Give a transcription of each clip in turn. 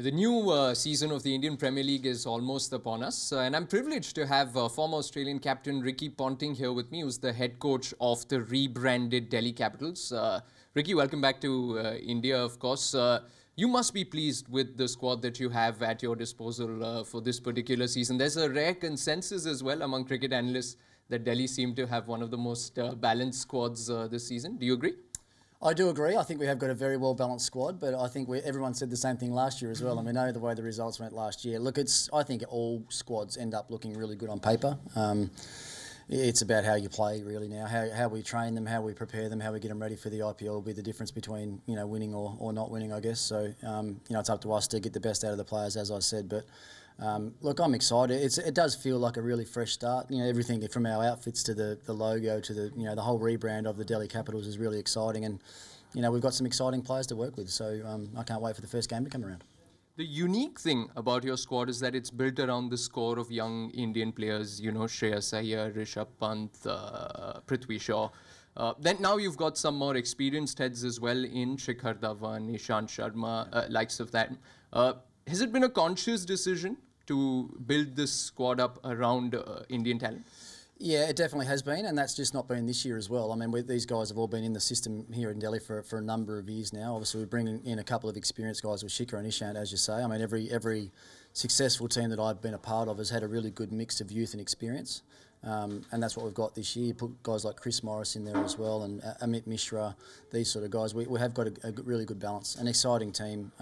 The new season of the Indian Premier League is almost upon us, and I'm privileged to have former Australian captain Ricky Ponting here with me, who's the head coach of the rebranded Delhi Capitals. Ricky, welcome back to India, of course. You must be pleased with the squad that you have at your disposal for this particular season. There's a rare consensus as well among cricket analysts that Delhi seem to have one of the most balanced squads this season. Do you agree? I do agree. I think we have got a very well-balanced squad, but I think everyone said the same thing last year as well. And we know the way the results went last year. Look, I think all squads end up looking really good on paper. It's about how you play really now, how we train them, how we prepare them, how we get them ready for the IPL will be the difference between winning or not winning, I guess. So it's up to us to get the best out of the players, as I said. But look, I'm excited. It does feel like a really fresh start. Everything from our outfits to the logo to the whole rebrand of the Delhi Capitals is really exciting, and we've got some exciting players to work with. So I can't wait for the first game to come around. The unique thing about your squad is that it's built around this core of young Indian players, Shreyas Iyer, Rishabh Pant, Prithvi Shaw. Then now you've got some more experienced heads as well in Shikhar Dhawan, Ishant Sharma, likes of that. Has it been a conscious decision to build this squad up around Indian talent? Yeah, it definitely has been, and that's just not been this year as well. I mean, these guys have all been in the system here in Delhi for a number of years now. Obviously, we're bringing in a couple of experienced guys with Shikhar and Ishant, as you say. I mean, every successful team that I've been a part of has had a really good mix of youth and experience, and that's what we've got this year. You put guys like Chris Morris in there as well, and Amit Mishra, these sort of guys. We have got a really good balance, an exciting team.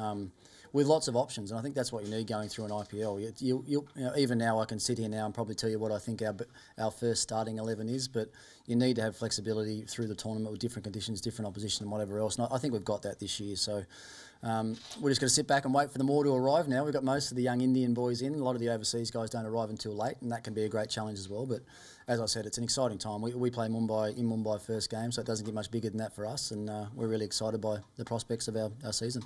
With lots of options, and I think that's what you need going through an IPL. Even now, I can sit here now and probably tell you what I think our first starting 11 is, but you need to have flexibility through the tournament with different conditions, different opposition and whatever else. And I think we've got that this year. So we're just going to sit back and wait for them all to arrive now. We've got most of the young Indian boys in. A lot of the overseas guys don't arrive until late, and that can be a great challenge as well. But as I said, it's an exciting time. We play Mumbai in Mumbai first game, so it doesn't get much bigger than that for us, and we're really excited by the prospects of our season.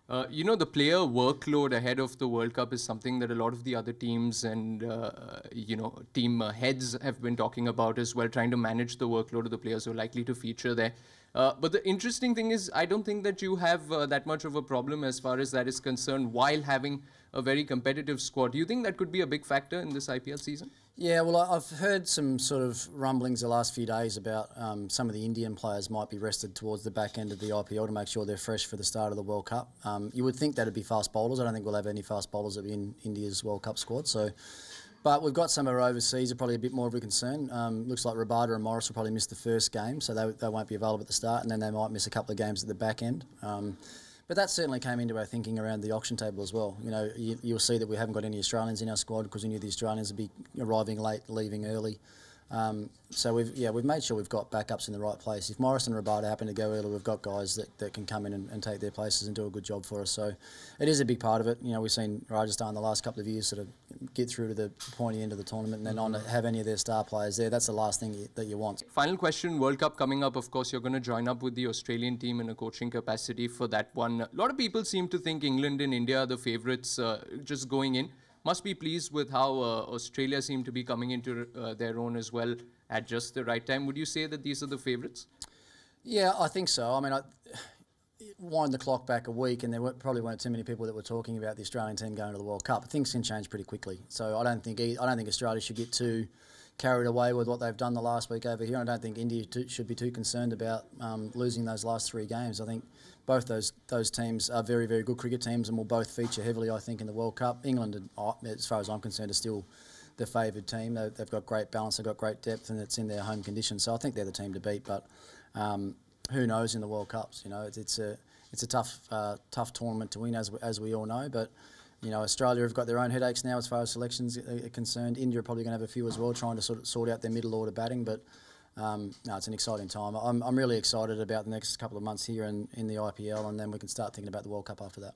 The player workload ahead of the World Cup is something that a lot of the other teams and, team heads have been talking about as well, trying to manage the workload of the players who are likely to feature there. But the interesting thing is, I don't think that you have that much of a problem as far as that is concerned while having a very competitive squad. Do you think that could be a big factor in this IPL season? Yeah, well, I've heard some sort of rumblings the last few days about some of the Indian players might be rested towards the back end of the IPL to make sure they're fresh for the start of the World Cup. You would think that'd be fast bowlers. I don't think we'll have any fast bowlers in India's World Cup squad. But we've got some of our overseas are probably a bit more of a concern. Looks like Rabada and Morris will probably miss the first game, so they won't be available at the start, and then they might miss a couple of games at the back end. But that certainly came into our thinking around the auction table as well. You'll see that we haven't got any Australians in our squad because we knew the Australians would be arriving late, leaving early. So we've made sure we've got backups in the right place. If Morris and Rabada happen to go early, we've got guys that can come in and take their places and do a good job for us. So it is a big part of it. We've seen Rajasthan the last couple of years sort of get through to the pointy end of the tournament and then not have any of their star players there. That's the last thing that you want. Final question, World Cup coming up, of course, you're going to join up with the Australian team in a coaching capacity for that one. A lot of people seem to think England and India are the favourites just going in. Must be pleased with how Australia seem to be coming into their own as well at just the right time. Would you say that these are the favourites? Yeah, I think so. I mean, wind the clock back a week, and there probably weren't too many people that were talking about the Australian team going to the World Cup. Things can change pretty quickly, so I don't think Australia should get too carried away with what they've done the last week over here. I don't think India should be too concerned about losing those last 3 games. I think both those teams are very, very good cricket teams and will both feature heavily, I think, in the World Cup. England, as far as I'm concerned, are still the favoured team. They've got great balance, they've got great depth, and it's in their home conditions. So I think they're the team to beat. But who knows in the World Cups? It's a tough tournament to win, as we all know. But Australia have got their own headaches now as far as selections are concerned. India are probably going to have a few as well, trying to sort out their middle order batting. But no, it's an exciting time. I'm really excited about the next couple of months here in the IPL, and then we can start thinking about the World Cup after that.